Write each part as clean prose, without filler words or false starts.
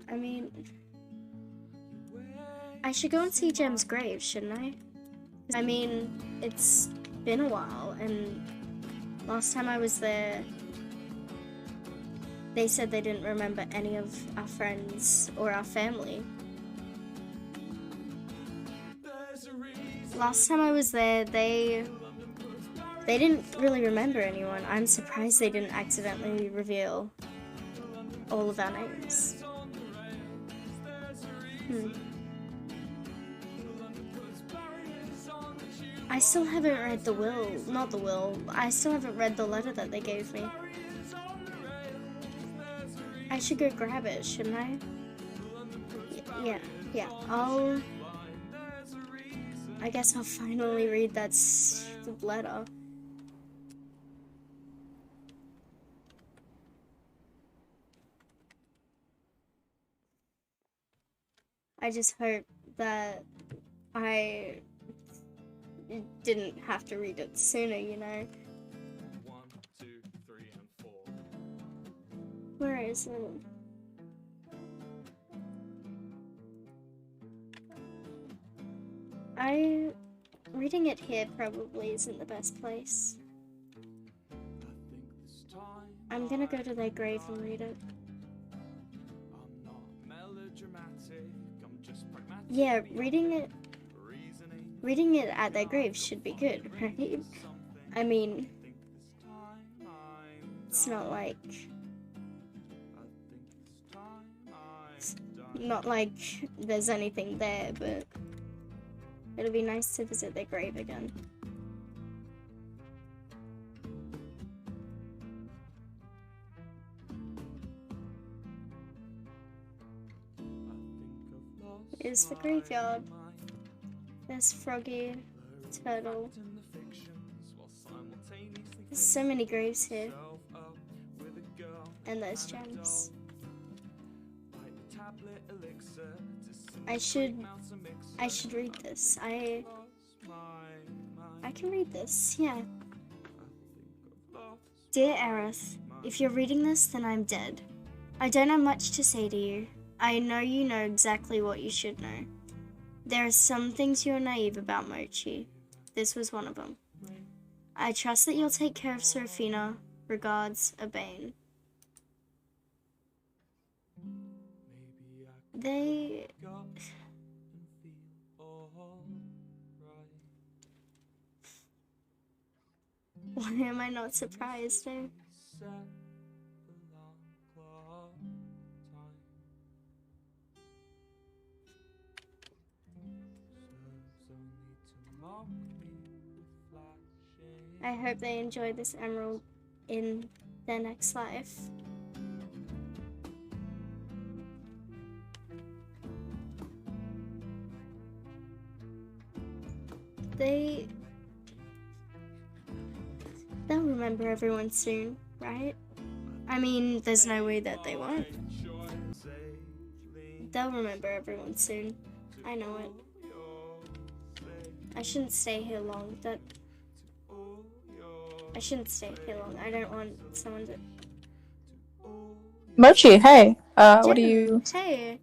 I mean, I should go and see Gem's grave, shouldn't I? I mean, it's been a while, and last time I was there, they said they didn't remember any of our friends or our family. Last time I was there, they didn't really remember anyone. I'm surprised they didn't accidentally reveal all of our names. I still haven't read the will, not the will, I still haven't read the letter that they gave me. I should go grab it, shouldn't I? Yeah, I guess I'll finally read that stupid letter. I just hope that I didn't have to read it sooner, you know? 1, 2, 3, and 4. Where is it? Reading it here probably isn't the best place. I'm gonna go to their grave and read it. Yeah, reading it at their grave should be good, right? I mean, it's not like there's anything there, but it'll be nice to visit their grave again. Here's the graveyard. There's Froggy, Turtle. There's so many graves here. And there's Gems. I should read this. I can read this, yeah. Dear Aerith, if you're reading this, then I'm dead. I don't have much to say to you. I know you know exactly what you should know. There are some things you're naive about, Mochi. This was one of them. I trust that you'll take care of Serafina. Regards, Abane. Why am I not surprised, eh? I hope they enjoy this emerald in their next life. They'll remember everyone soon, right? I mean, there's no way that they won't. They'll remember everyone soon. I know it. I shouldn't stay here long. I shouldn't stay here long. I don't want someone to... Mochi, hey. What Jim, are you... Hey.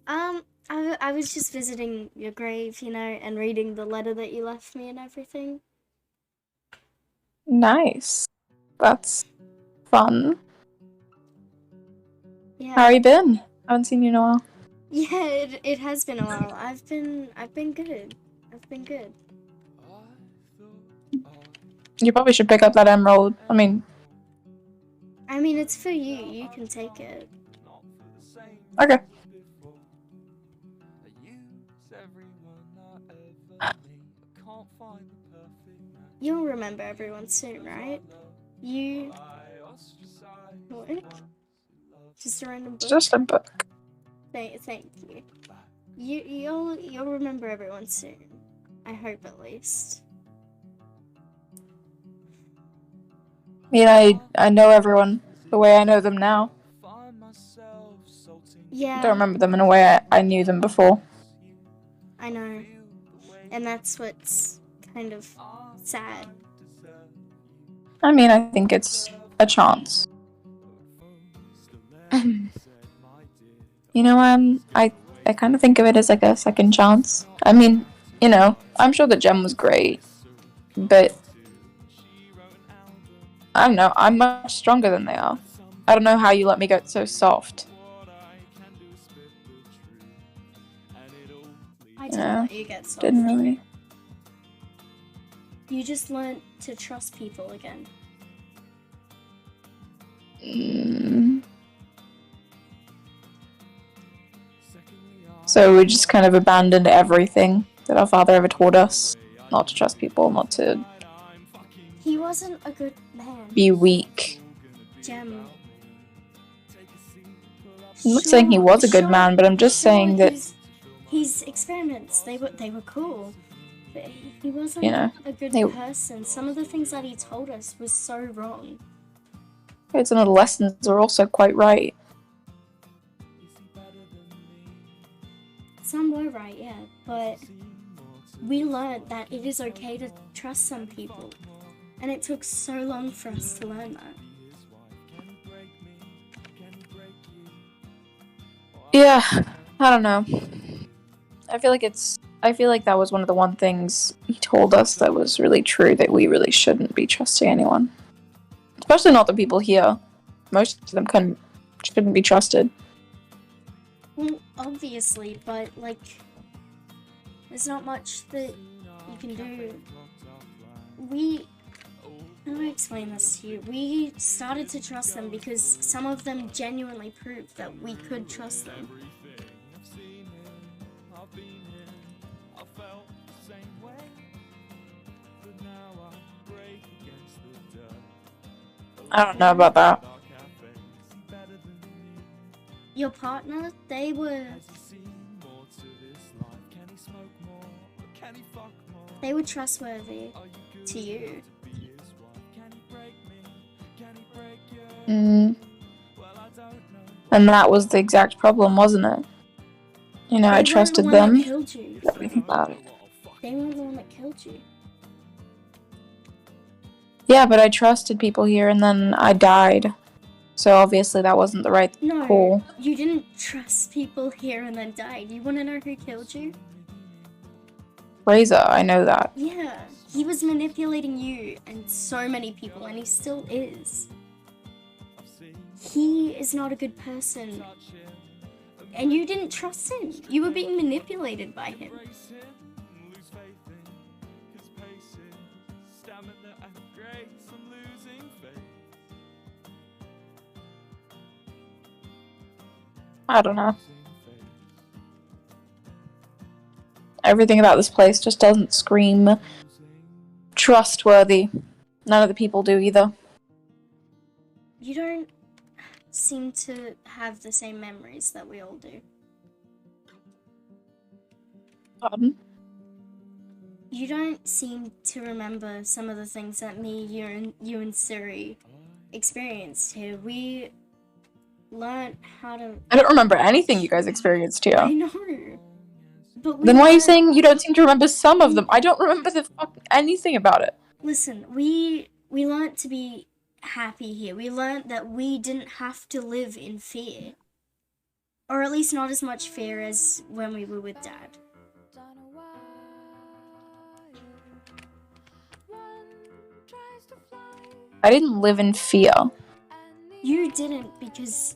I was just visiting your grave, you know, and reading the letter that you left me and everything. Nice. That's fun. Yeah. How have you been? I haven't seen you in a while. Yeah, it has been a while. I've been good. I've been good. You probably should pick up that emerald. I mean, it's for you. You can take it. okay. You'll remember everyone soon, right? What? Just a random book? It's just a book. Thank you. You'll remember everyone soon. I hope, at least. I mean, I know everyone the way I know them now. Yeah. I don't remember them in a way I knew them before. I know. And that's what's kind of sad. I mean, I think it's a chance. You know, I kind of think of it as like a second chance. I mean, you know, I'm sure that Gem was great, but I don't know. I'm much stronger than they are. I don't know how you let me get so soft. I didn't let you get soft. Didn't really. You just learned to trust people again. So we just kind of abandoned everything that our father ever taught us. Not to trust people, not to He wasn't a good man. be weak. Gem. I'm not saying he was a good man, but I'm just saying that his experiments, they were cool. But he wasn't You know, a good person. Some of the things that he told us was so wrong. some of the lessons are also quite right. Some were right, yeah, but we learned that it is okay to trust some people. And it took so long for us to learn that. Yeah, I don't know. I feel like that was one of the one things he told us that was really true, that we really shouldn't be trusting anyone. Especially not the people here. Most of them shouldn't be trusted. Well, obviously, but, like, there's not much that you can do. How do I explain this to you? We started to trust them because some of them genuinely proved that we could trust them. I don't know about that. Your partner, they were trustworthy to you. And that was the exact problem, wasn't it? You know, I trusted them. They weren't the one that killed you. Everything about it. They weren't the one that killed you. Yeah, but I trusted people here and then I died. So obviously that wasn't the right call. No, you didn't trust people here and then died. You want to know who killed you? Razor, I know that. Yeah, he was manipulating you and so many people, and he still is. He is not a good person. And you didn't trust him. You were being manipulated by him. I don't know. Everything about this place just doesn't scream trustworthy. None of the people do either. You don't seem to have the same memories that we all do. Pardon? You don't seem to remember some of the things that me, you and Siri experienced here. We learned how to... I don't remember anything you guys experienced here. I know. But then why are you saying you don't seem to remember some of them? I don't remember anything about it. Listen, we learned to be happy here. We learned that we didn't have to live in fear. Or at least not as much fear as when we were with Dad. I didn't live in fear. You didn't, because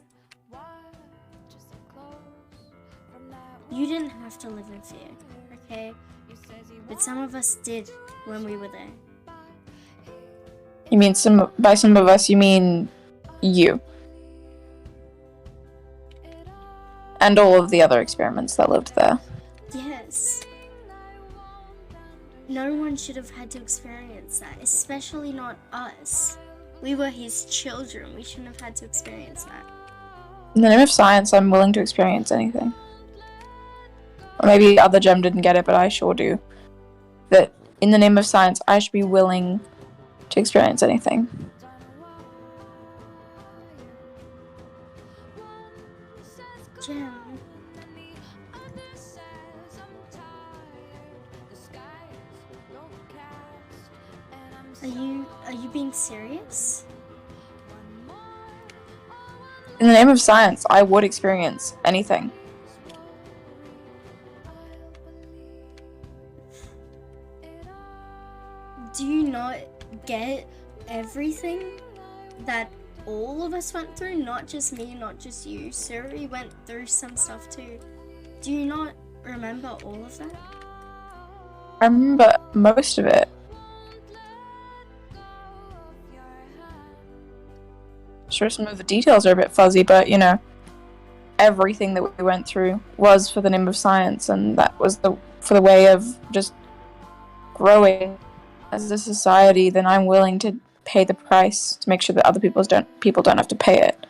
you didn't have to live in fear, okay? But some of us did when we were there. You mean by some of us, you mean you. And all of the other experiments that lived there. Yes. No one should have had to experience that, especially not us. We were his children. We shouldn't have had to experience that. In the name of science, I'm willing to experience anything. Or maybe the other gem didn't get it, but I sure do. That in the name of science, I should be willing to experience anything. Gem. Are you being serious? In the name of science, I would experience anything. Do you not get everything that all of us went through? Not just me, not just you. Suri went through some stuff too. Do you not remember all of that? I remember most of it. Sure, some of the details are a bit fuzzy, but you know, everything that we went through was for the name of science, and that was for the way of just growing as a society. Then I'm willing to pay the price to make sure that other people don't have to pay it.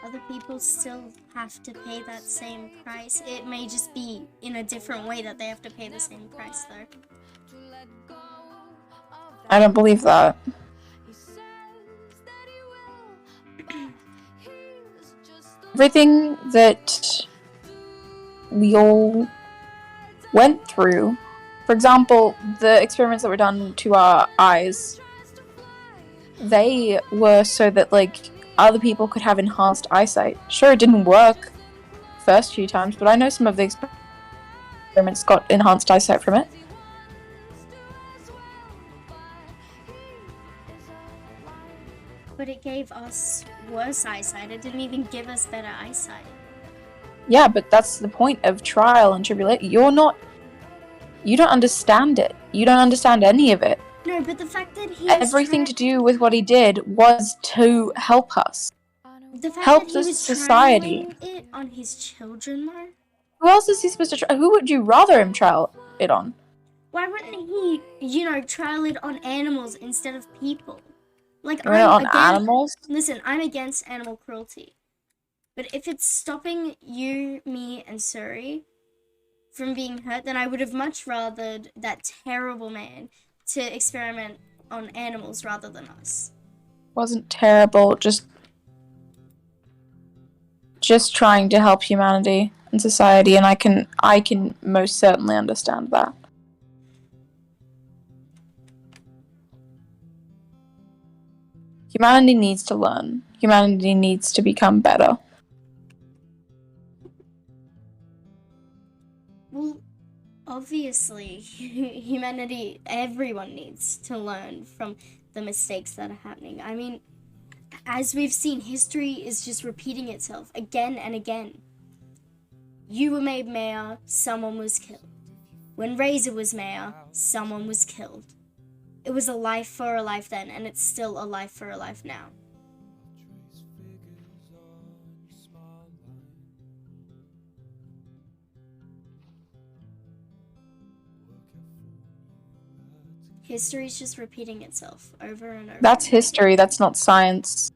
Other people still have to pay that same price. It may just be in a different way that they have to pay the same price, though. I don't believe that. Everything that we all went through, for example, the experiments that were done to our eyes, they were so that, like, other people could have enhanced eyesight. Sure, it didn't work first few times, but I know some of the experiments got enhanced eyesight from it. But it gave us worse eyesight. It didn't even give us better eyesight. Yeah, but that's the point of trial and tribulation. You don't understand it. You don't understand any of it. No, but the fact that he everything to do with what he did was to help us. The fact help that the he was society. trialing it on his children, though. Who else is he supposed to try? Who would you rather him trial it on? Why wouldn't he, trial it on animals instead of people? Like, animals? Listen, I'm against animal cruelty. But if it's stopping you, me, and Suri from being hurt, then I would have much rathered that terrible man to experiment on animals rather than us. Wasn't terrible, just trying to help humanity and society, and I can most certainly understand that. Humanity needs to learn. Humanity needs to become better. Well, obviously, humanity, everyone needs to learn from the mistakes that are happening. I mean, as we've seen, history is just repeating itself again and again. You were made mayor, someone was killed. When Razor was mayor, someone was killed. It was a life for a life then, and it's still a life for a life now. History's just repeating itself over and over. That's history, that's not science.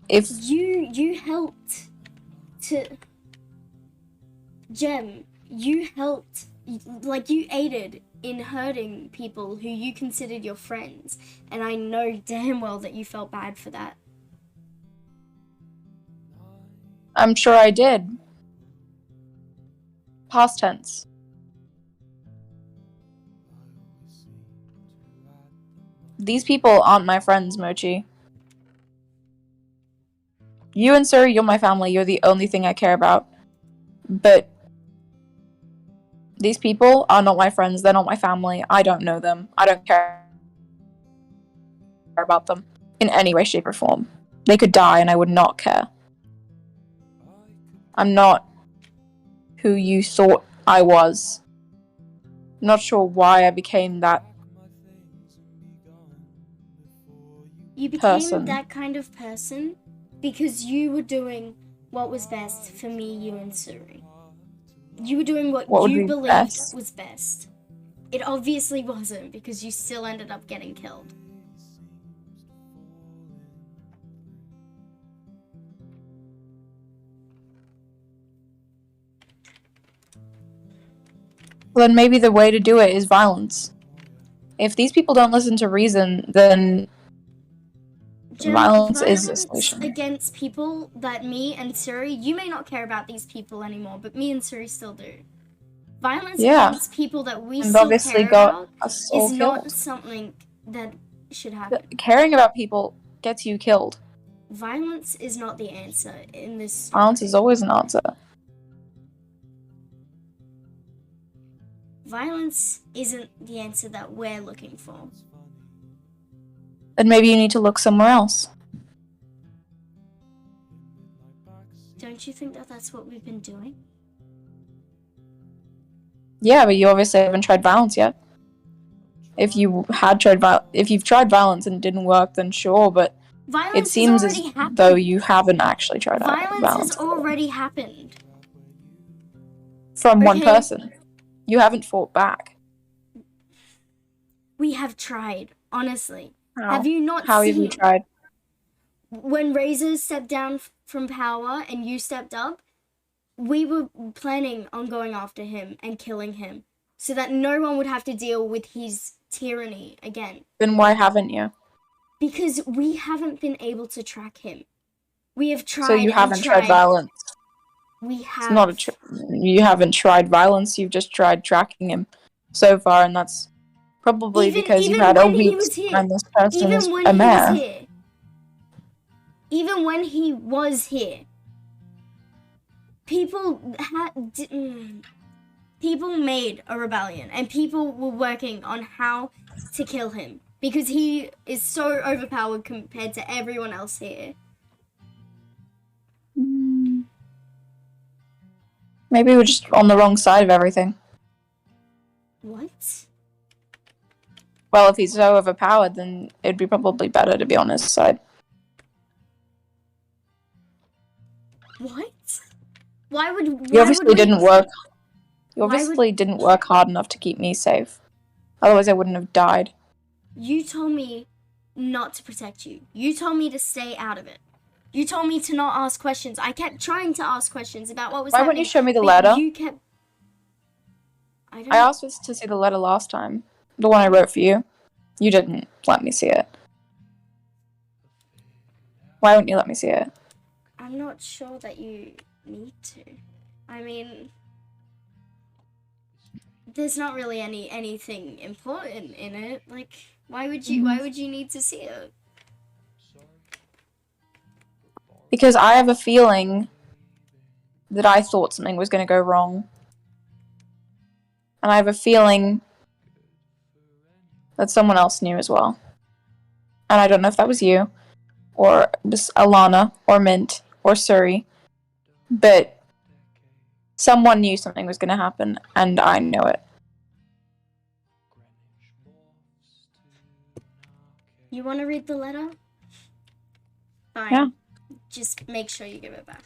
If you helped to Gem, you helped, like, you aided in hurting people who you considered your friends, and I know damn well that you felt bad for that. I'm sure I did. Past tense. These people aren't my friends, Mochi. You and Suri, you're my family. You're the only thing I care about. But these people are not my friends. They're not my family. I don't know them. I don't care about them in any way, shape, or form. They could die and I would not care. I'm not who you thought I was. I'm not sure why I became that You became person. that kind of person because you were doing what was best for me, you, and Suri. You were doing what you believed was best. It obviously wasn't, because you still ended up getting killed. Well, then maybe the way to do it is violence. If these people don't listen to reason, then violence is a solution. Against people that me and Suri, you may not care about these people anymore, but me and Suri still do. Violence against people that we still care about is not something that should happen. Caring about people gets you killed. Violence is not the answer in this story. Violence is always an answer. Violence isn't the answer that we're looking for. Then maybe you need to look somewhere else. Don't you think that that's what we've been doing? Yeah, but you obviously haven't tried violence yet. If you've tried violence and it didn't work, then sure, but Violence it seems has as already happened. though you haven't actually tried Violence violence. has already happened. From one Okay. person. You haven't fought back. We have tried, honestly. How? Have you not How seen? have you tried? When Razor stepped down from power and you stepped up, we were planning on going after him and killing him so that no one would have to deal with his tyranny again. Then why haven't you? Because we haven't been able to track him. We have tried. So you haven't tried violence. We have. It's not you haven't tried violence. You've just tried tracking him so far, and that's probably because you had a week and this person is a mayor. Even when he was here, people made a rebellion, and people were working on how to kill him because he is so overpowered compared to everyone else here. Maybe we're just on the wrong side of everything. What? Well, if he's so overpowered, then it'd be probably better to be on his side. What? Why would You obviously didn't work hard enough to keep me safe. Otherwise, I wouldn't have died. You told me not to protect you. You told me to stay out of it. You told me to not ask questions. I kept trying to ask questions about what was happening. Why wouldn't you show me the letter? You kept... I asked us to see the letter last time. The one I wrote for you. You didn't let me see it. Why wouldn't you let me see it? I'm not sure that you need to. I mean... There's not really anything important in it. Like, why would you need to see it? Because I have a feeling that I thought something was going to go wrong. And I have a feeling that someone else knew as well. And I don't know if that was you, or Alana, or Mint, or Suri. But someone knew something was going to happen, and I knew it. You want to read the letter? Fine. Yeah. Just make sure you give it back.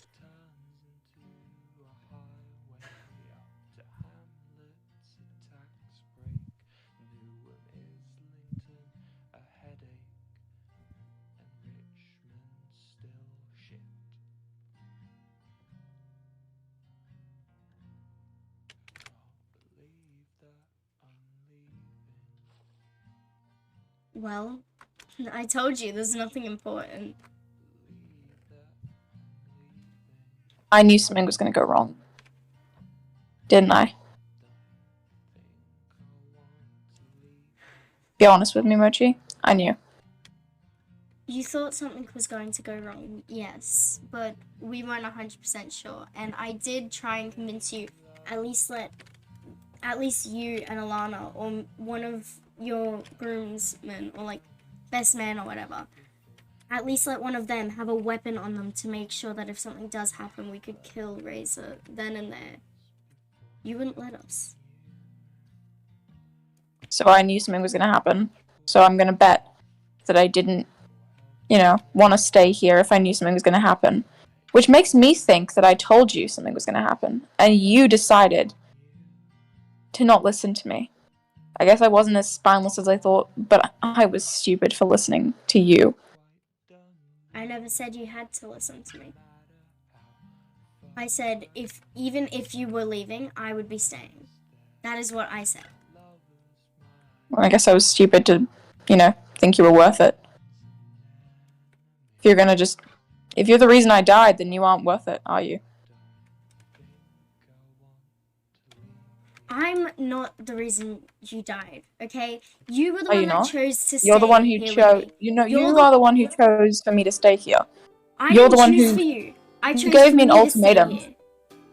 Well, I told you there's nothing important. I knew something was going to go wrong. Didn't I? Be honest with me, Mochi. I knew. You thought something was going to go wrong, yes, but we weren't 100% sure. And I did try and convince you, at least you and Alana, or one of your groomsmen, or like best man or whatever, at least let one of them have a weapon on them to make sure that if something does happen, we could kill Razor then and there. You wouldn't let us. So I knew something was going to happen. So I'm going to bet that I didn't, want to stay here if I knew something was going to happen. Which makes me think that I told you something was going to happen. And you decided to not listen to me. I guess I wasn't as spineless as I thought, but I was stupid for listening to you. I never said you had to listen to me. I said even if you were leaving, I would be staying. That is what I said. Well, I guess I was stupid to, think you were worth it. If you're the reason I died, then you aren't worth it, are you? I'm not the reason you died, okay? You were the Are one you that not? chose to stay You're the one who here chose. with me. You You're are the one who chose for me to stay here. I You're didn't the one choose who for you. I you chose gave for me an me to stay ultimatum. here.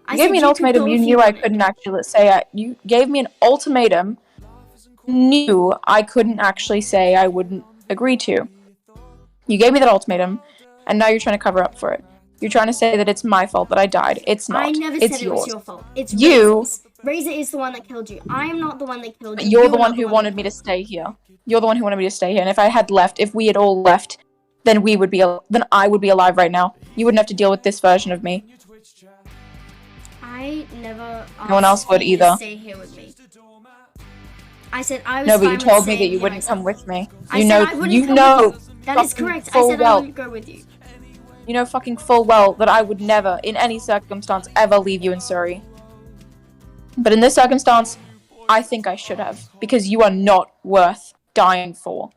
I You gave said me an you could ultimatum. go You if knew I wanted. couldn't actually say. You gave me an ultimatum. Knew I couldn't actually say I wouldn't agree to. You gave me that ultimatum, and now you're trying to cover up for it. You're trying to say that it's my fault that I died. It's not. I never It's said it yours. was your fault. It's You. Razor's. Razor is the one that killed you. I am not the one that killed you. You're the one not who wanted me to stay here. You're the one who wanted me to stay here. And if I had left, if we had all left, then I would be alive right now. You wouldn't have to deal with this version of me. I never asked No one else would you either. to stay here with me. I said I was No, but fine you with told me staying that you here wouldn't myself. come with me. I said I wouldn't come with you. That is correct. I said I wouldn't go with you. You know fucking full well that I would never, in any circumstance, ever leave you in Surrey. But in this circumstance, I think I should have, because you are not worth dying for.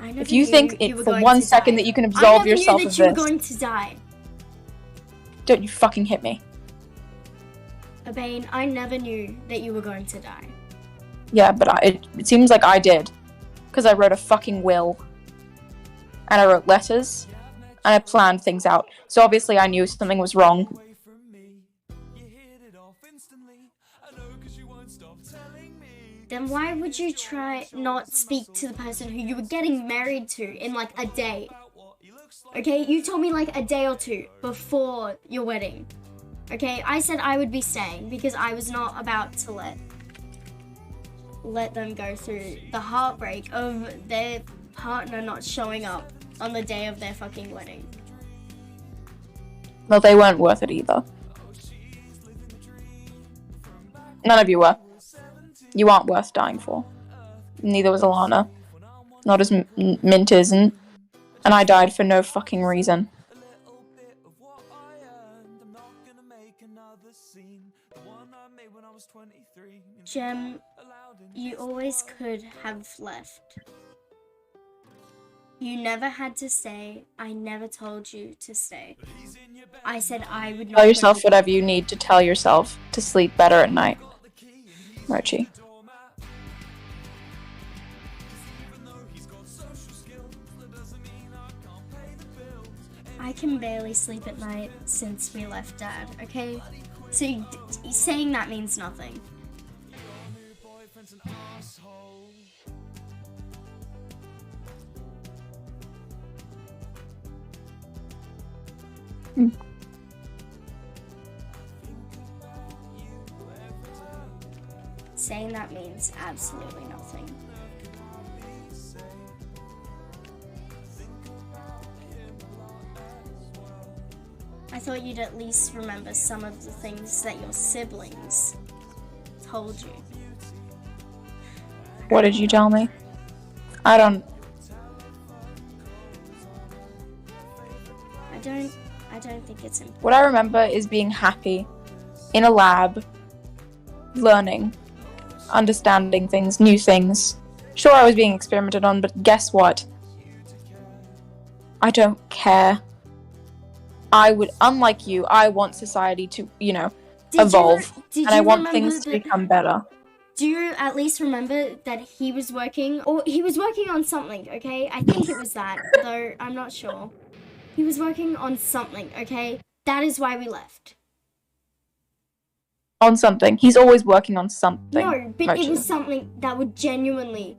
If you think for 1 second that you can absolve yourself of this, I never knew that you were this, going to die. don't you fucking hit me. Abane, I never knew that you were going to die. Yeah, but it seems like I did, because I wrote a fucking will, and I wrote letters, and I planned things out. So obviously I knew something was wrong. Then why would you try not speak to the person who you were getting married to in like a day? Okay, you told me like a day or two before your wedding. Okay, I said I would be staying because I was not about to let them go through the heartbreak of their partner not showing up on the day of their fucking wedding. Well, they weren't worth it either. None of you were. You aren't worth dying for. Neither was Alana. Not as Mint isn't. And I died for no fucking reason. Gem, you always could have left. You never had to stay. I never told you to stay. I said I would not. Tell yourself whatever you need to tell yourself to sleep better at night. Mochi. I can barely sleep at night since we left Dad, okay? So saying that means nothing. Saying that means absolutely nothing. I thought you'd at least remember some of the things that your siblings told you. What did you tell me? I don't think it's important. What I remember is being happy in a lab, learning, understanding things, new things. Sure, I was being experimented on, but guess what? I don't care. Unlike you, I want society to, evolve. And I want things to become better. Do you at least remember that he was working on something, okay? I think it was that, though I'm not sure. He was working on something, okay? That is why we left. On something. He's always working on something. No, but it was something that would genuinely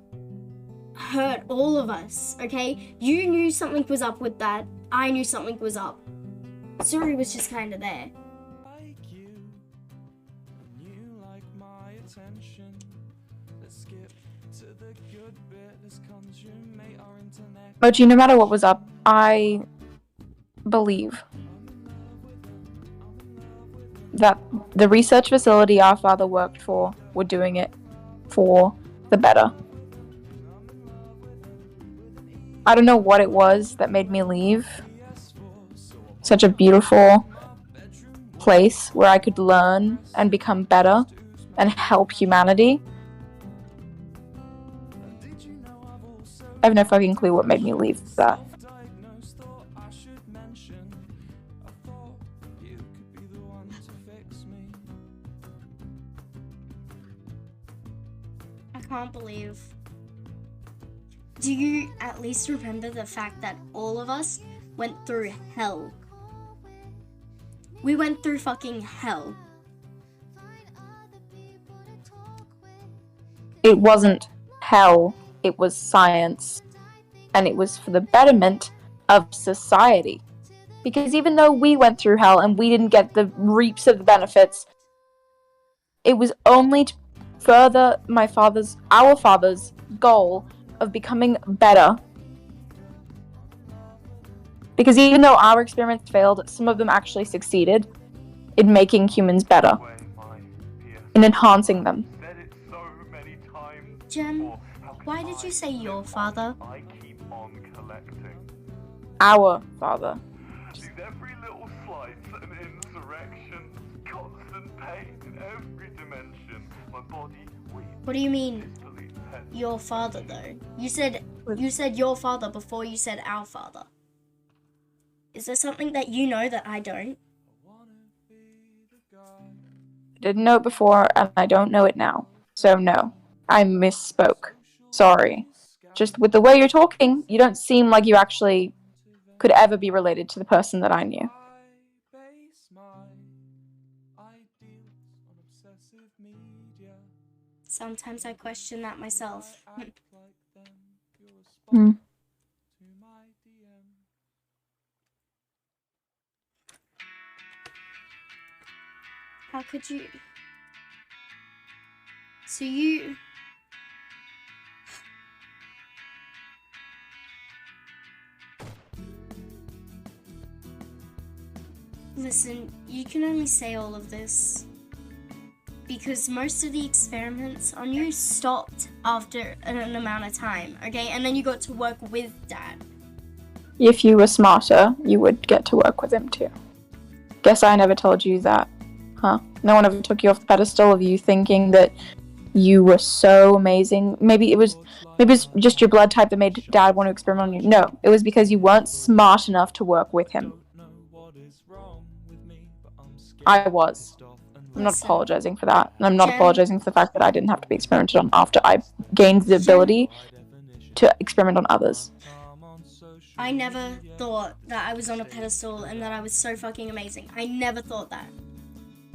hurt all of us, okay? You knew something was up with that. I knew something was up. Suri was just kind of there. Mochi, no matter what was up, I believe that the research facility our father worked for were doing it for the better. I don't know what it was that made me leave. Such a beautiful place where I could learn and become better and help humanity. I have no fucking clue what made me leave that. leave. Do you at least remember the fact that all of us went through hell? We went through fucking hell. It wasn't hell, it was science. And it was for the betterment of society. Because even though we went through hell and we didn't get the reaps of the benefits, it was only to further our father's goal of becoming better. Because even though our experiments failed, some of them actually succeeded in making humans better, in enhancing them. Gem, why did you say your father? Our father. These every little slight's an insurrection, constant pain in every dimension. My body weeps. What do you mean, your father though? You said your father before you said our father. Is there something that you know that I don't? I didn't know it before, and I don't know it now. So no, I misspoke. Sorry. Just with the way you're talking, you don't seem like you actually could ever be related to the person that I knew. Sometimes I question that myself. How could you... So you... Listen, you can only say all of this because most of the experiments on you stopped after an amount of time, okay? And then you got to work with Dad. If you were smarter, you would get to work with him too. Guess I never told you that, huh? No one ever took you off the pedestal of you thinking that you were so amazing. Maybe it was just your blood type that made Dad want to experiment on you. No, it was because you weren't smart enough to work with him. I was. I'm not apologizing for that. And I'm not apologizing for the fact that I didn't have to be experimented on after I gained the ability to experiment on others. I never thought that I was on a pedestal and that I was so fucking amazing. I never thought that.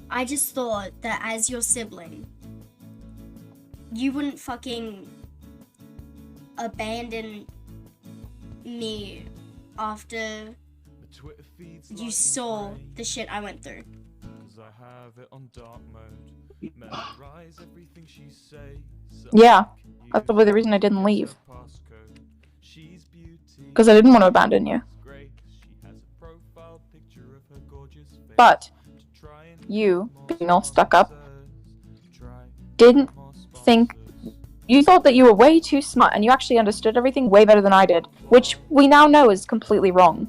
I just thought that as your sibling, you wouldn't fucking abandon me after you saw the shit I went through. Yeah, that's probably the reason I didn't leave. Because I didn't want to abandon you. But you, being all stuck up, didn't think... You thought that you were way too smart and you actually understood everything way better than I did, which we now know is completely wrong.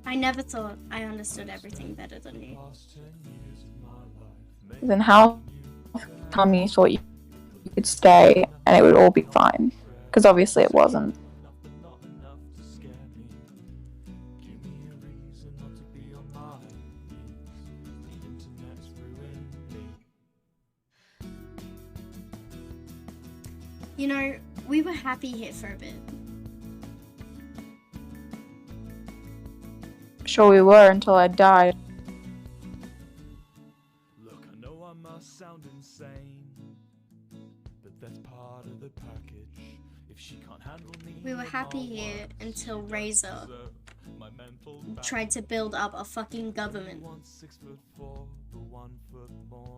I never thought I understood everything better than you. Then how come you thought you could stay and it would all be fine? Because obviously it wasn't. You know, we were happy here for a bit. Sure we were until I died. Look, I know I must sound insane, but that's part of the package. If she can't handle me, We were happy here until Razor tried to build up a fucking government.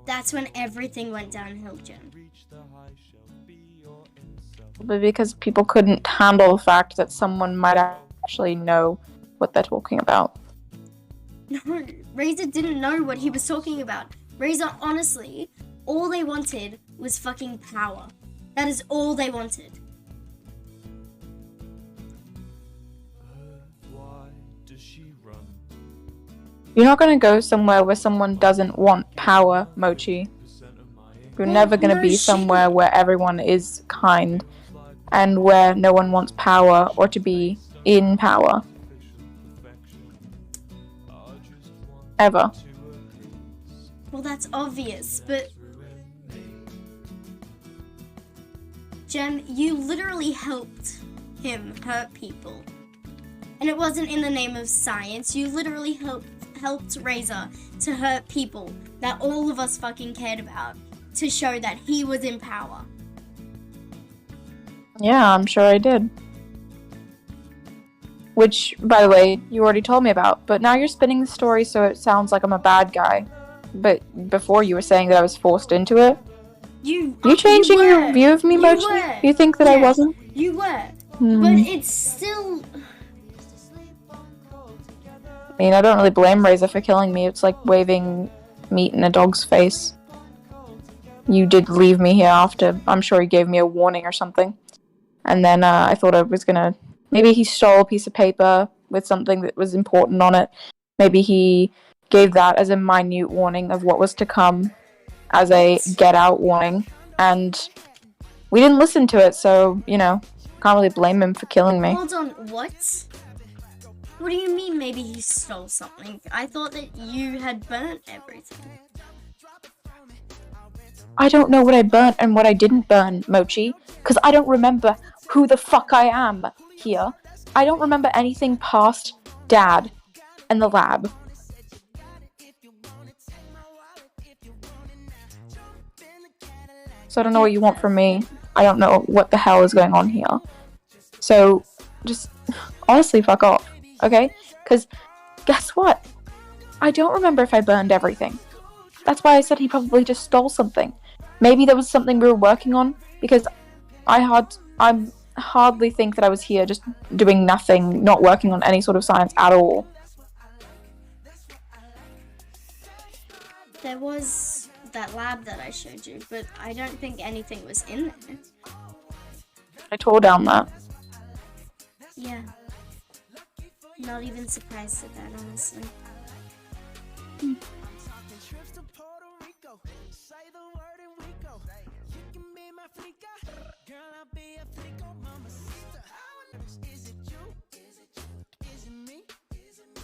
That's when everything went downhill, Jen. But because people couldn't handle the fact that someone might actually know what they're talking about. No, Razor didn't know what he was talking about. Razor, honestly, all they wanted was fucking power. That is all they wanted. You're not going to go somewhere where someone doesn't want power, Mochi. You're never going to be somewhere where everyone is kind and where no one wants power or to be in power. Ever. Well, that's obvious, but... Gem, you literally helped him hurt people. And it wasn't in the name of science. You literally helped Razor to hurt people that all of us fucking cared about, to show that he was in power. Yeah, I'm sure I did. Which, by the way, you already told me about. But now you're spinning the story so it sounds like I'm a bad guy. But before you were saying that I was forced into it. You changing your view of me, Mochi? You think that I wasn't? You were. But it's still... I mean, I don't really blame Razor for killing me. It's like waving meat in a dog's face. You did leave me here after. I'm sure he gave me a warning or something. And then I thought I was gonna... Maybe he stole a piece of paper with something that was important on it. Maybe he gave that as a minute warning of what was to come, as a get out warning. And we didn't listen to it, so, you know, can't really blame him for killing me. Hold on, what? What do you mean maybe he stole something? I thought that you had burnt everything. I don't know what I burnt and what I didn't burn, Mochi, because I don't remember who the fuck I am here. I don't remember anything past Dad and the lab. So I don't know what you want from me. I don't know what the hell is going on here. So just honestly fuck off, okay? Because guess what? I don't remember if I burned everything. That's why I said he probably just stole something. Maybe there was something we were working on, because I hardly think that I was here just doing nothing, not working on any sort of science at all. There was that lab that I showed you, but I don't think anything was in there. I tore down that. Yeah. Not even surprised at that, honestly.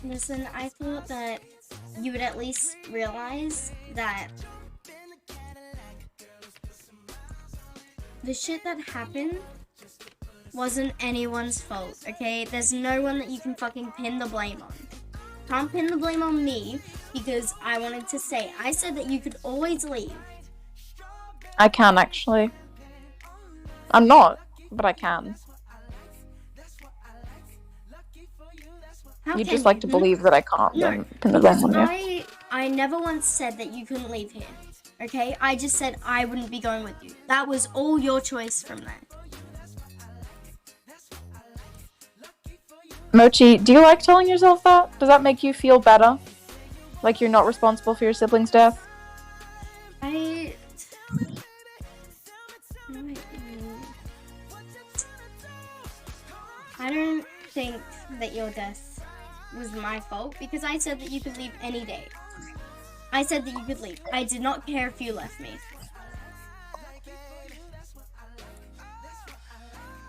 Listen, I thought that you would at least realize that the shit that happened wasn't anyone's fault, okay? There's no one that you can fucking pin the blame on. Can't pin the blame on me because I wanted to say, I said that you could always leave. I can, actually. I'm not, but I can. You just like to believe that I can't pin the blame on you. I never once said that you couldn't leave here, okay? I just said I wouldn't be going with you. That was all your choice from there. Mochi, do you like telling yourself that? Does that make you feel better? Like you're not responsible for your sibling's death? I don't think that your death was my fault, because I said that you could leave any day. I said that you could leave. I did not care if you left me.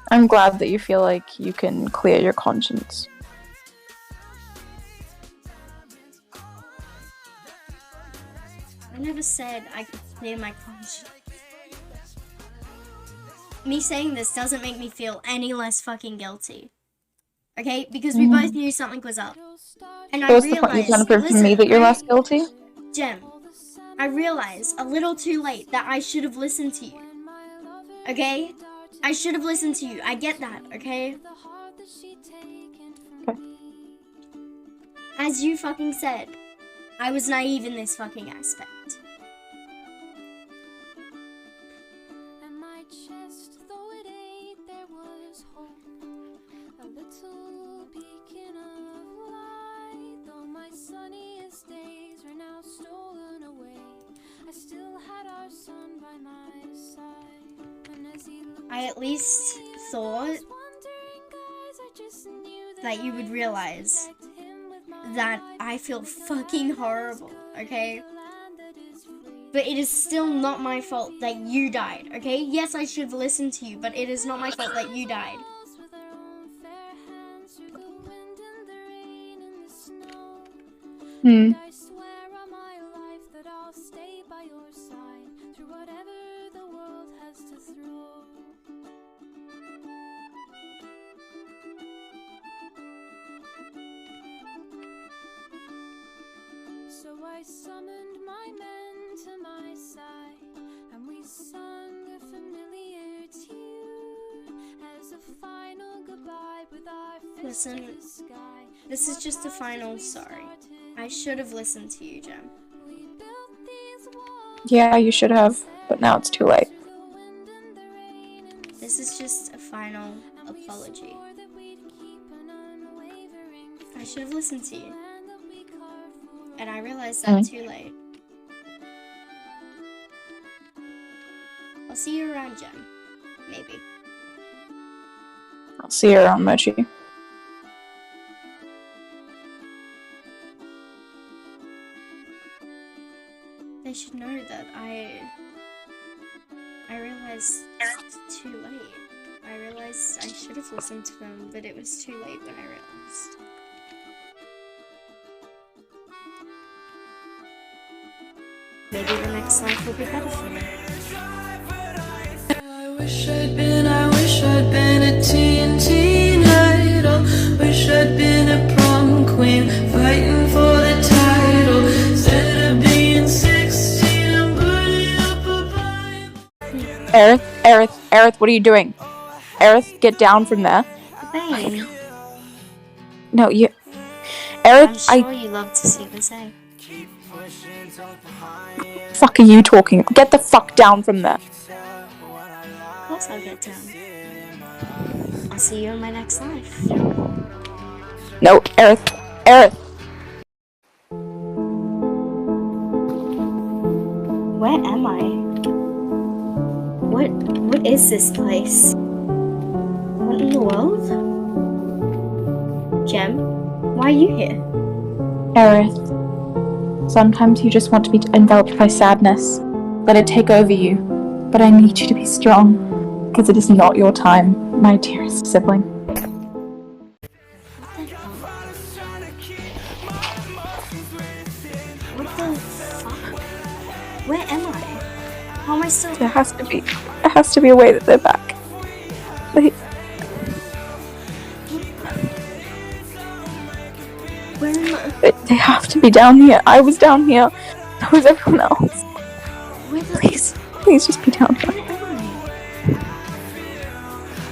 I'm glad that you feel like you can clear your conscience. I never said I could clear my conscience. Me saying this doesn't make me feel any less fucking guilty. Okay? Because we both knew something was up. And I What's the point? You're trying to prove to me that you're less guilty? Gem, I realized a little too late that I should have listened to you. Okay? I should have listened to you. I get that, okay? Okay. As you fucking said, I was naive in this fucking aspect. I at least thought that you would realize that I feel fucking horrible, okay? But it is still not my fault that you died, okay? Yes, I should have listened to you, but it is not my fault that you died. summoned my men to my side, and we sung a familiar tune as a final goodbye with our fists to Listen, the sky. this is just a final sorry. I should have listened to you, Jem. We built these walls Yeah, you should have, but now it's too late. through the wind and the rain, and we This is just a final apology. swore that we'd keep an unwavering I should have listened to you, land that we carved for and I realized that too late. I'll see you around, Jem. Maybe. I'll see you around, Mochi. They should know that I realized it's too late. I realized I should have listened to them, but it was too late when I realized. Maybe the next life will be better for me. I wish I'd been a TNT idol. Wish I'd been a prom queen, fighting for the title. Instead of being 16, I'm putting up a bind. Aerith, what are you doing? Aerith, get down from there. Bane, No, you... I'm Aerith, sure you love to see me say. fuck are you talking? Get the fuck down from there. Of course I'll get down. I'll see you in my next life. No, Aerith. Where am I? What is this place? What in the world? Jem, why are you here? Aerith, sometimes you just want to be enveloped by sadness. Let it take over you. But I need you to be strong, because it is not your time, my dearest sibling. What the fuck? Where am I? How am I still? There has to be a way that they're back. Where am I? They have to be down here. I was down here. So was everyone else. Where the? Please just be down here. Where am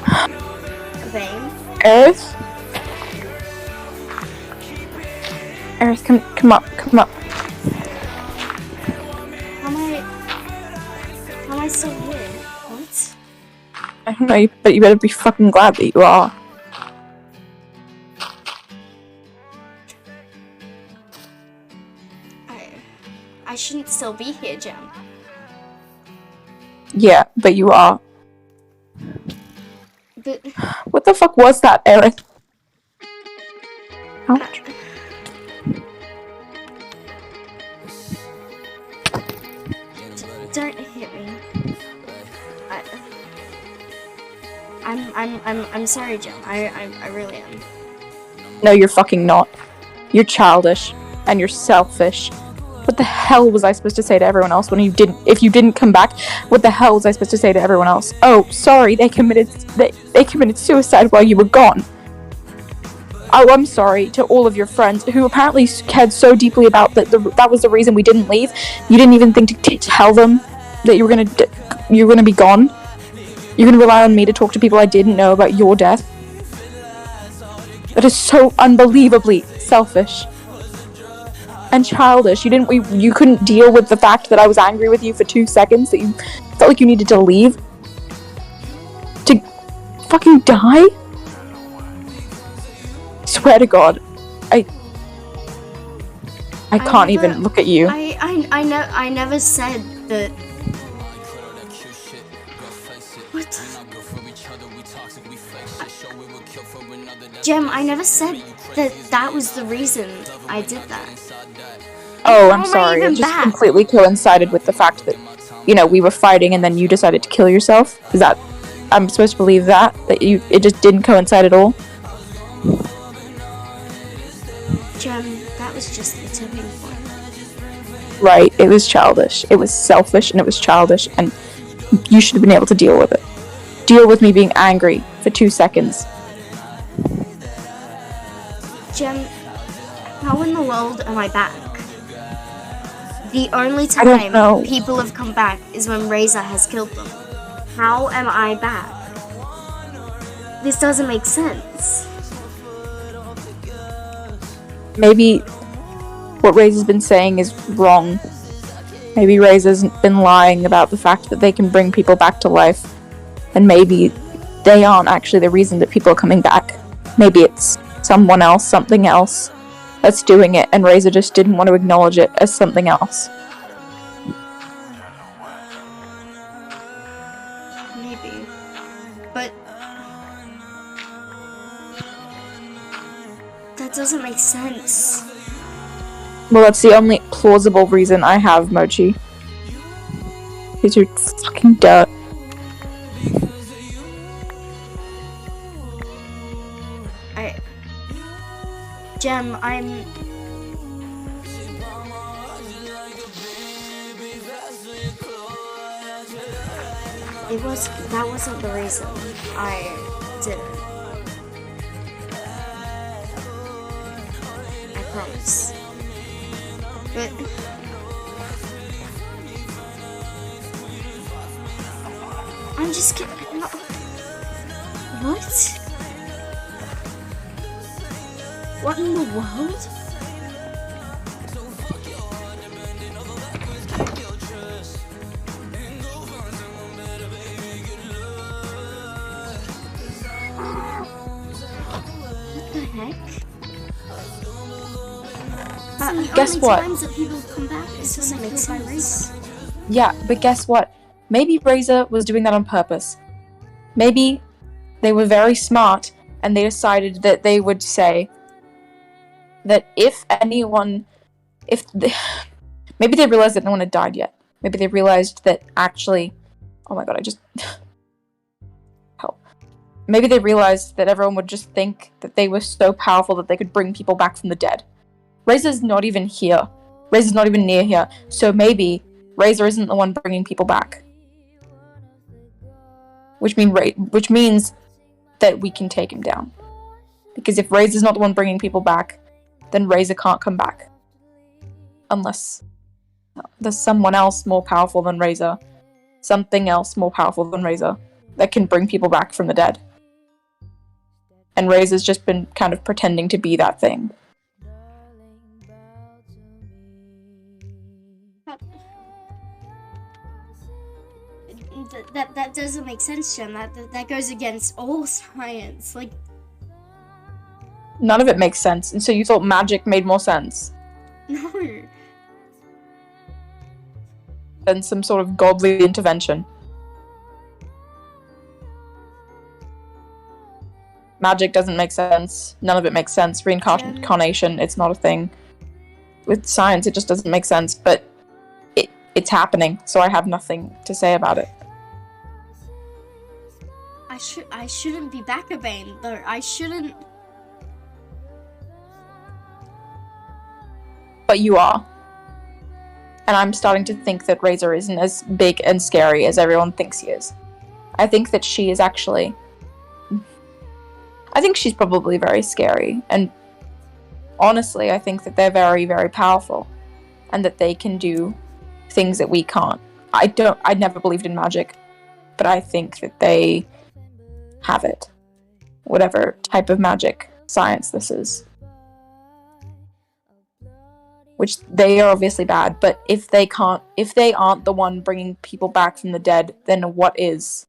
I? Vane? Aerith? Aerith, come up. How am I still here? What? I don't know, but you better be fucking glad that you are. I shouldn't still be here, Jem. Yeah, but you are. But What the fuck was that, Aerith? Ouch. don't hit me. I'm sorry, Jem. I really am. No, you're fucking not. You're childish. And you're selfish. What the hell was I supposed to say to everyone else if you didn't come back? What the hell was I supposed to say to everyone else? Oh, sorry, they committed suicide while you were gone. Oh, I'm sorry to all of your friends who apparently cared so deeply about that was the reason we didn't leave. You didn't even think to tell them that you were gonna be gone. You're gonna rely on me to talk to people I didn't know about your death. That is so unbelievably selfish and childish. You couldn't deal with the fact that I was angry with you for 2 seconds, that you felt like you needed to leave to fucking die. Swear to God, I can't even look at you. I never said that. What? Jem, I never said that was the reason I did that. Oh, How I'm am I sorry. It even just back? completely coincided with the fact that, we were fighting and then you decided to kill yourself. Is that... I'm supposed to believe that it just didn't coincide at all? Jem, that was just the tipping point. Right, it was childish. It was selfish and it was childish, and you should have been able to deal with it. Deal with me being angry for 2 seconds. Jem, how in the world am I back? The only I don't time know. people have come back is when Razor has killed them. How am I back? This doesn't make sense. Maybe what Razor's been saying is wrong. Maybe Razor's been lying about the fact that they can bring people back to life. And maybe they aren't actually the reason that people are coming back. Maybe it's someone else, something else, that's doing it, and Razor just didn't want to acknowledge it as something else. Maybe. But that doesn't make sense. Well, that's the only plausible reason I have, Mochi. Because you're fucking dirt. Gem, that wasn't the reason I did it. I promise. But I'm just kidding. No. What? What in the world? What the heck? Guess what? Times that people come back, this doesn't make sense. Yeah, but guess what? Maybe Razor was doing that on purpose. Maybe they were very smart and they decided that they would say that maybe they realized that no one had died yet. Maybe they realized that actually, oh my god, help. Maybe they realized that everyone would just think that they were so powerful that they could bring people back from the dead. Razor's not even here. Razor's not even near here. So maybe Razor isn't the one bringing people back. Which means that we can take him down. Because if Razor's not the one bringing people back, then Razor can't come back. Unless there's someone else more powerful than Razor. Something else more powerful than Razor that can bring people back from the dead. And Razor's just been kind of pretending to be that thing. That doesn't make sense, Jen. That goes against all science. Like, none of it makes sense. And so you thought magic made more sense no. than some sort of godly intervention. Magic doesn't make sense. None of it makes sense. Reincarnation, it's not a thing. With science, it just doesn't make sense. But it's happening, so I have nothing to say about it. I shouldn't be Backabane, though. I shouldn't. But you are. And I'm starting to think that Razor isn't as big and scary as everyone thinks he is. I think that she is actually... I think she's probably very scary. And honestly, I think that they're very, very powerful. And that they can do things that we can't. I never believed in magic. But I think that they have it. Whatever type of magic science this is. Which they are obviously bad, but if they aren't the one bringing people back from the dead, then what is?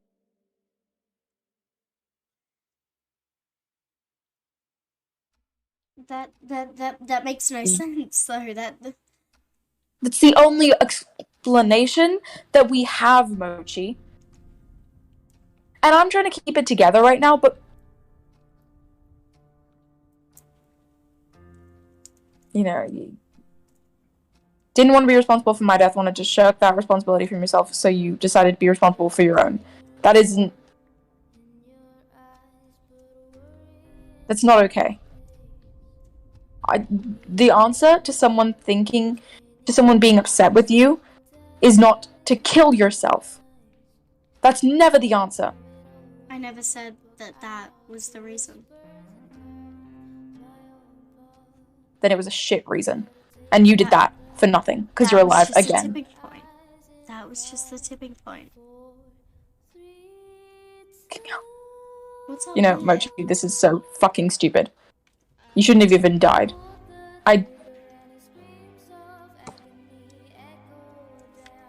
That makes no sense, though. That's the only explanation that we have, Mochi. And I'm trying to keep it together right now, but you didn't want to be responsible for my death, wanted to shirk that responsibility from yourself, so you decided to be responsible for your own. That's not okay. The answer to someone being upset with you is not to kill yourself. That's never the answer. I never said that was the reason. Then it was a shit reason. And you did that. for nothing, because That you're was alive just a again. tipping point. That was just the tipping point. What's up? You know, Mochi, this is so fucking stupid. You shouldn't have even died.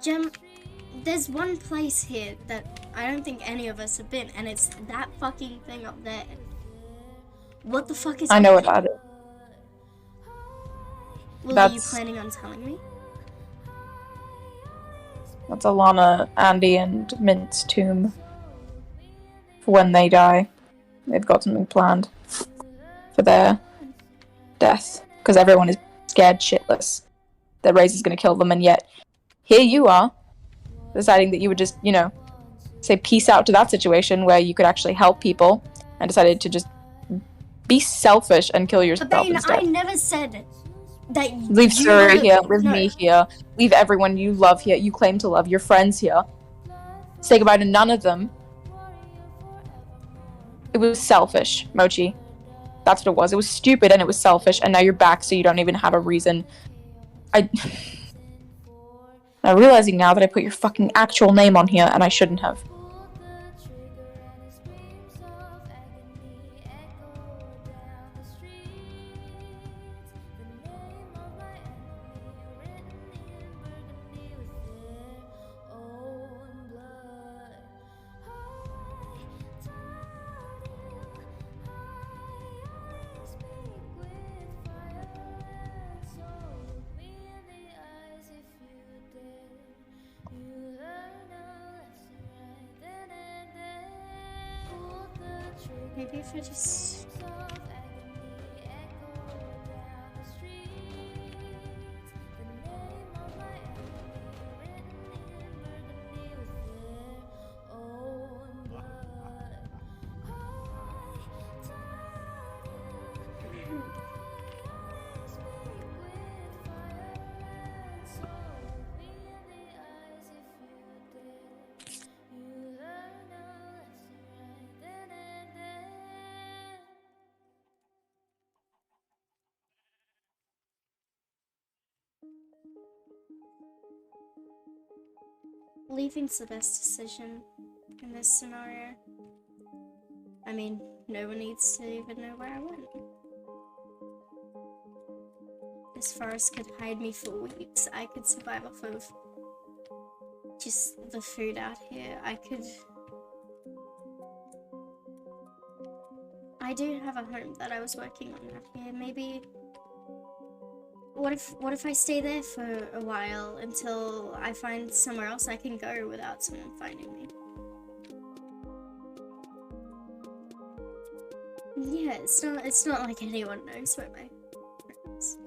Gem, there's one place here that I don't think any of us have been, and it's that fucking thing up there. What the fuck is I up know what there? that is. Well, are you That's- planning on telling me? That's Alana, Andy, and Mint's tomb. For when they die. They've got something planned for their death. Because everyone is scared shitless that Razor's going to kill them, and yet here you are, deciding that you would just, you know, say peace out to that situation where you could actually help people, and decided to just be selfish and kill yourself Bane, instead. I never said that Leave you Suri were- here, leave no. me here, leave everyone you love here, you claim to love, your friends here. Say goodbye to none of them. It was selfish, Mochi. That's what it was. It was stupid and it was selfish, and now you're back, so you don't even have a reason. I'm realizing now that I put your fucking actual name on here, and I shouldn't have. Maybe if I just... Leaving's the best decision in this scenario. I mean, no one needs to even know where I went. This forest could hide me for weeks. I could survive off of just the food out here. I do have a home that I was working on out here. Maybe... What if I stay there for a while until I find somewhere else I can go without someone finding me? Yeah, it's not like anyone knows where my room is.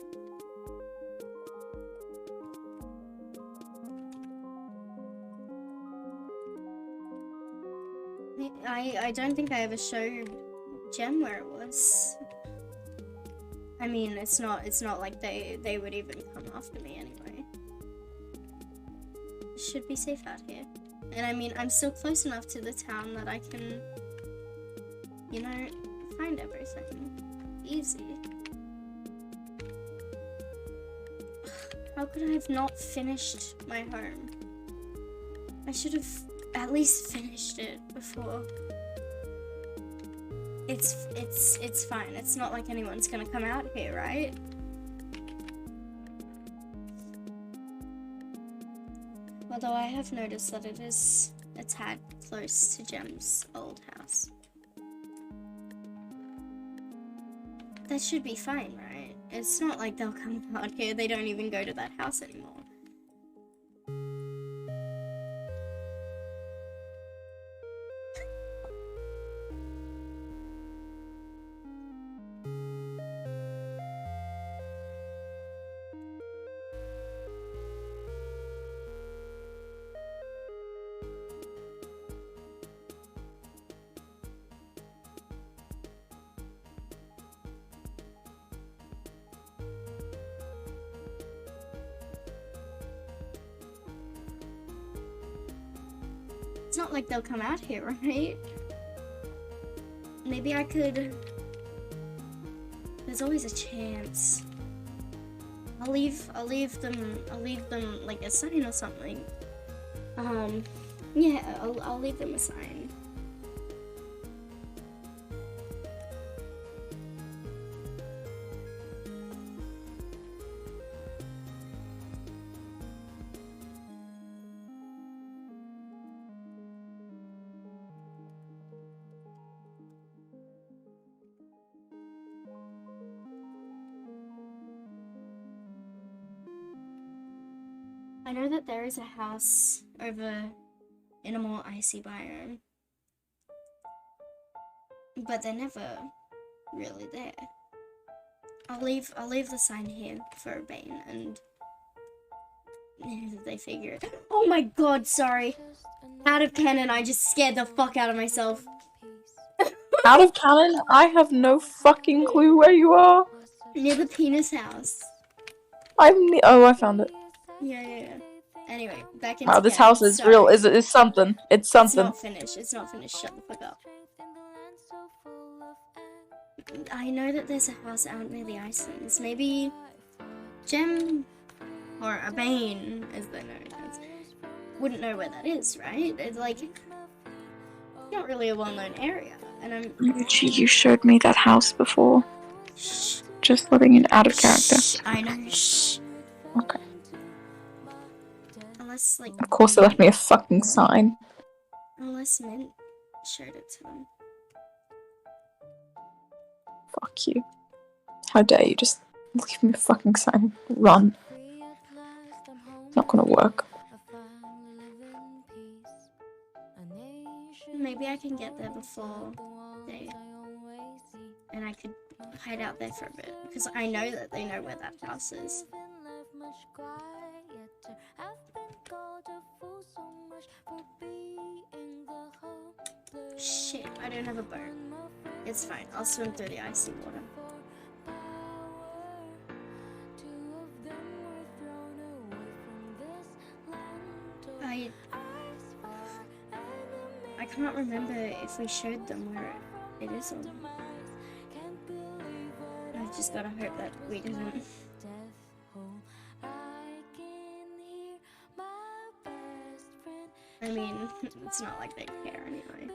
I don't think I ever showed Gem where it was. I mean, it's not like they would even come after me anyway. Should be safe out here. And I mean, I'm still close enough to the town that I can, you know, find everything. Easy. How could I have not finished my home? I should have at least finished it before. It's fine. It's not like anyone's gonna come out here, right? Although I have noticed that it is a tad close to Gem's old house. That should be fine, right? It's not like they'll come out here. They don't even go to that house anymore. It's not like they'll come out here, right? Maybe I could... There's always a chance. I'll leave them like a sign or something. Yeah, I'll leave them a sign. I know that there is a house over in a more icy biome, but they're never really there. I'll leave the sign here for Bane, and they figure it. Oh my god, sorry. Out of canon, I just scared the fuck out of myself. Out of canon? I have no fucking clue where you are. Near the penis house. Oh, I found it. Yeah. Anyway, back into Wow, this canon. house is Sorry. real. Is something. It's something. It's not finished. Shut the fuck up. I know that there's a house out near the Icelands. Maybe Gem or a Bane, as they're known as, wouldn't know where that is, right? It's like not really a well-known area, and I'm. You showed me that house before. Shh. Just letting it out of character. Shh, I know. Shh. Okay. Unless like. Of course, they left me a fucking sign. Unless Mint showed it to them. Fuck you. How dare you just leave me a fucking sign? Run. It's not gonna work. Maybe I can get there before they, and I could hide out there for a bit, because I know that they know where that house is. Shit, I don't have a boat. It's fine, I'll swim through the icy water. I can't remember if we showed them where it is or not. I just gotta hope that we didn't. I mean, it's not like they care anyway.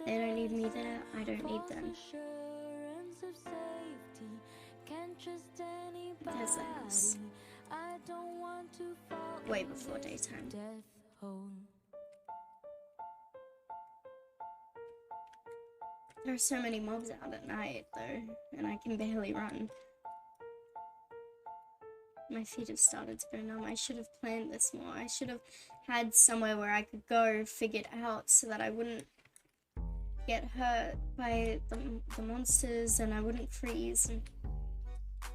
They don't need me there, I don't need them. There's the house. Way before daytime. There are so many mobs out at night though, and I can barely run. My feet have started to go numb. I should have planned this more. I should have had somewhere where I could go, figured out, so that I wouldn't get hurt by the monsters and I wouldn't freeze. And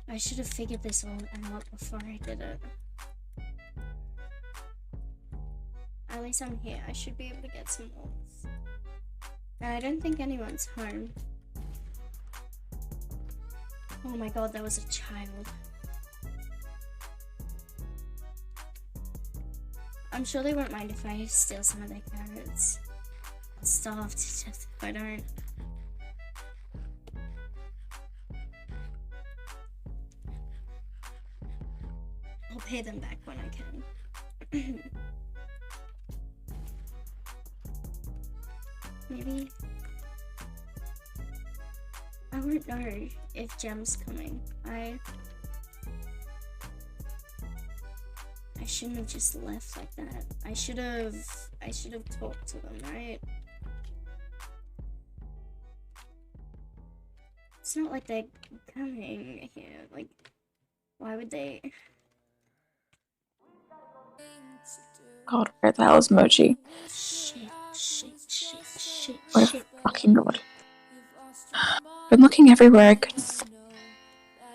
I should have figured this all out before I did it. At least I'm here. I should be able to get some warmth. And I don't think anyone's home. Oh my god, that was a child. I'm sure they won't mind if I steal some of their carrots. I'll starve to death if I don't. I'll pay them back when I can. Maybe. I won't know if Gem's coming. I shouldn't have just left like that. I should have talked to them, right? It's not like they're coming here. Like, why would they? God, where the hell is Mochi? Shit. Oh fucking god. Been looking everywhere I could.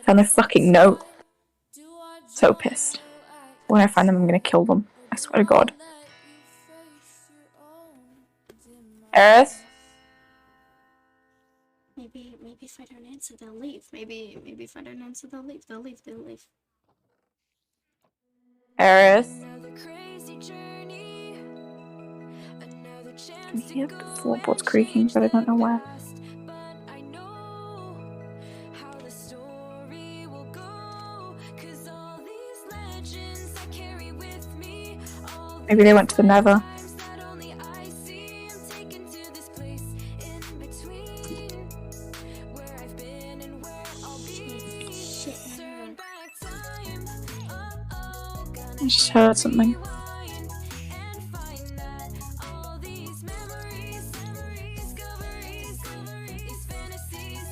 Found a fucking note. So pissed. When I find them, I'm gonna kill them. I swear to god. Aerith? Maybe if I don't answer, they'll leave. Maybe if I don't answer, they'll leave. They'll leave. Aerith? I can hear the floorboards creaking, but I don't know where. Maybe they went to the Nether. I just heard something.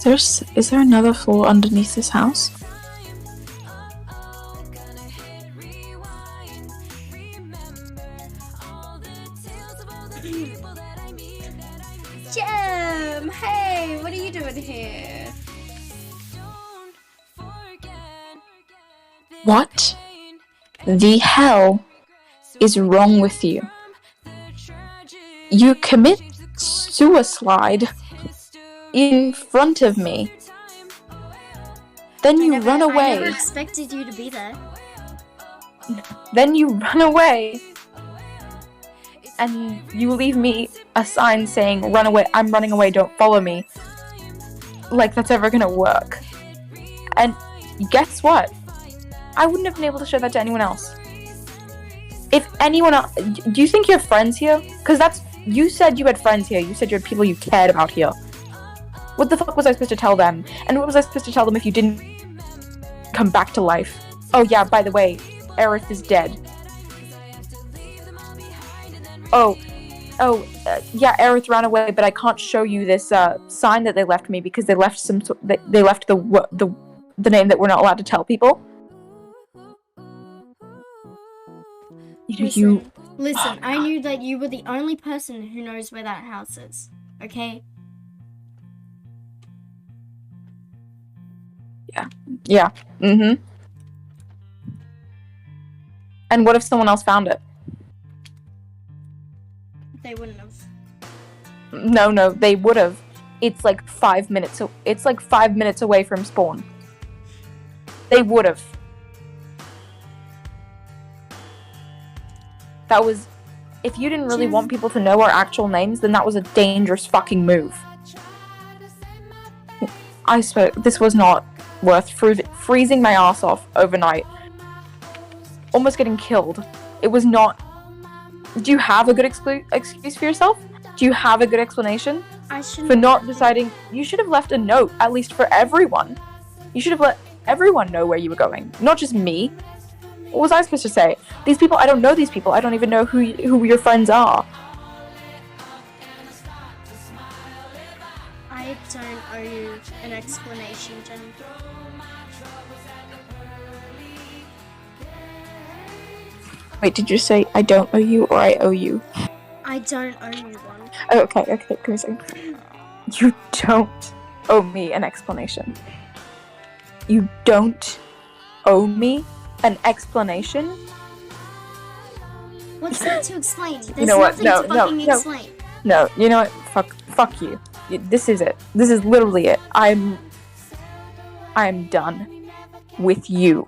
Is there another floor underneath this house? Gem! Hey, what are you doing here? What the hell is wrong with you? You commit suicide in front of me. Then you run I away. never expected you to be there. Then you run away. And you leave me a sign saying, "Run away, I'm running away, don't follow me." Like that's ever gonna work. And guess what? I wouldn't have been able to show that to anyone else. If anyone else, do you think you have friends here? Because you said you had friends here. You said you had people you cared about here. What the fuck was I supposed to tell them? And what was I supposed to tell them if you didn't come back to life? Oh yeah, by the way, Aerith is dead. Yeah, Aerith ran away, but I can't show you this sign that they left me because they left they left the name that we're not allowed to tell people. Listen, I knew that you were the only person who knows where that house is. Okay? Yeah. Mm-hmm. And what if someone else found it? They wouldn't have. No, they would have. It's like 5 minutes. It's like 5 minutes away from spawn. They would have. That was. If you didn't really want people to know our actual names, then that was a dangerous fucking move. I swear, this was not worth freezing my ass off overnight. Almost getting killed. It was not. Do you have a good excuse for yourself? Do you have a good explanation for not deciding? You should have left a note, at least for everyone. You should have let everyone know where you were going, not just me. What was I supposed to say? These people, I don't know these people. I don't even know who your friends are. I don't owe you an explanation, Jen. Wait, did you say I don't owe you or I owe you? I don't owe you one. Oh, okay, give me a second. You don't owe me an explanation. You don't owe me an explanation? What's there to explain? There's You know what? nothing to fucking explain. No, you know what? Fuck you. This is it. This is literally it. I'm done with you.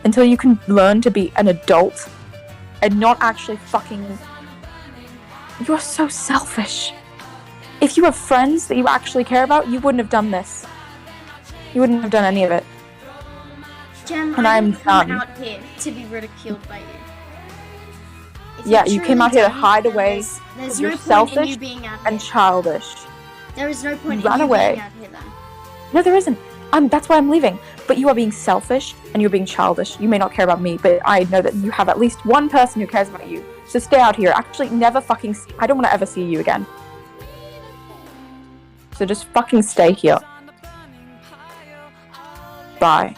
Until you can learn to be an adult and not actually fucking... You're so selfish. If you have friends that you actually care about, you wouldn't have done this. You wouldn't have done any of it. Jem, And I'm didn't come done. out here to be ridiculed by you. If Yeah, you're you came truly out here to done, hide then away There's because no you're point in selfish you being out and here. childish. There is no point Run in you away. being out here then. No, there isn't. That's why I'm leaving. But you are being selfish and you're being childish. You may not care about me, but I know that you have at least one person who cares about you. So stay out here. Actually, never fucking... I don't want to ever see you again. So just fucking stay here. Bye.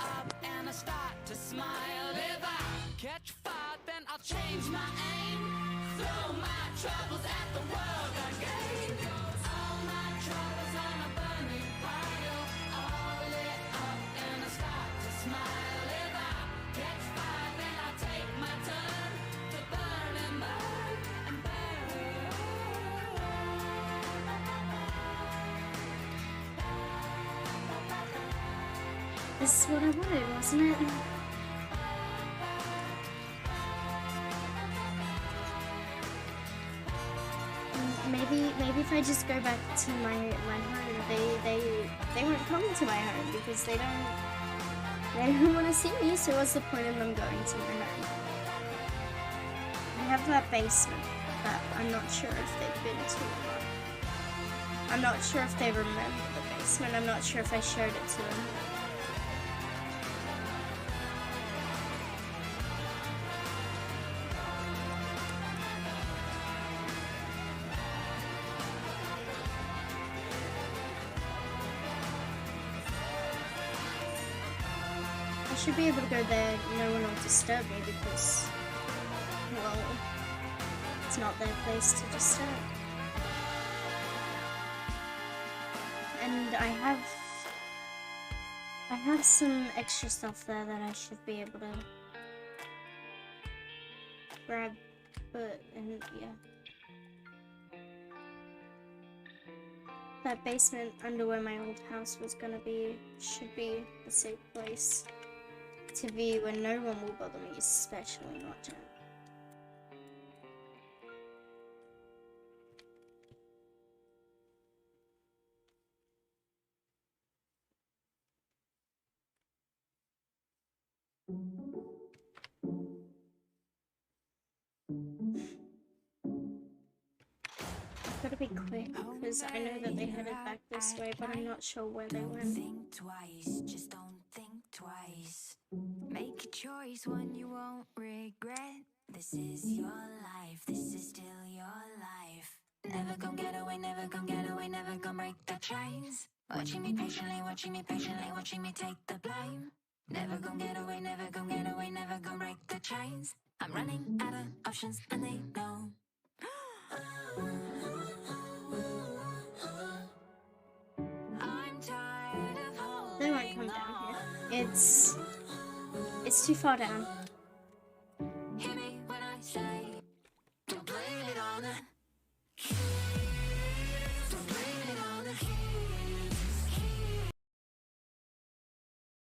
This is what I wanted, wasn't it? Maybe if I just go back to my home, they won't come to my home because they don't want to see me. So what's the point of them going to my home? I have that basement that I'm not sure if they've been to or not. I'm not sure if they remember the basement. I'm not sure if I showed it to them. I should be able to go there, no one will disturb me because, well, it's not their place to disturb. And I have some extra stuff there that I should be able to grab, and yeah. That basement under where my old house was gonna be should be a safe place to be when no one will bother me, especially not Jen. I've gotta be quick because I know that they headed back this way, but I'm not sure where they went. Think twice, just don't think twice. Make a choice, one you won't regret. This is your life, this is still your life. Never gon' get away, never gon' get away, never gon' break the chains. Watching me patiently, watching me patiently, watching me take the blame. Never gon' get away, never gon' get away, never gon' break the chains. I'm running out of options and they know. I'm tired of holding They won't come down here. It's too far down.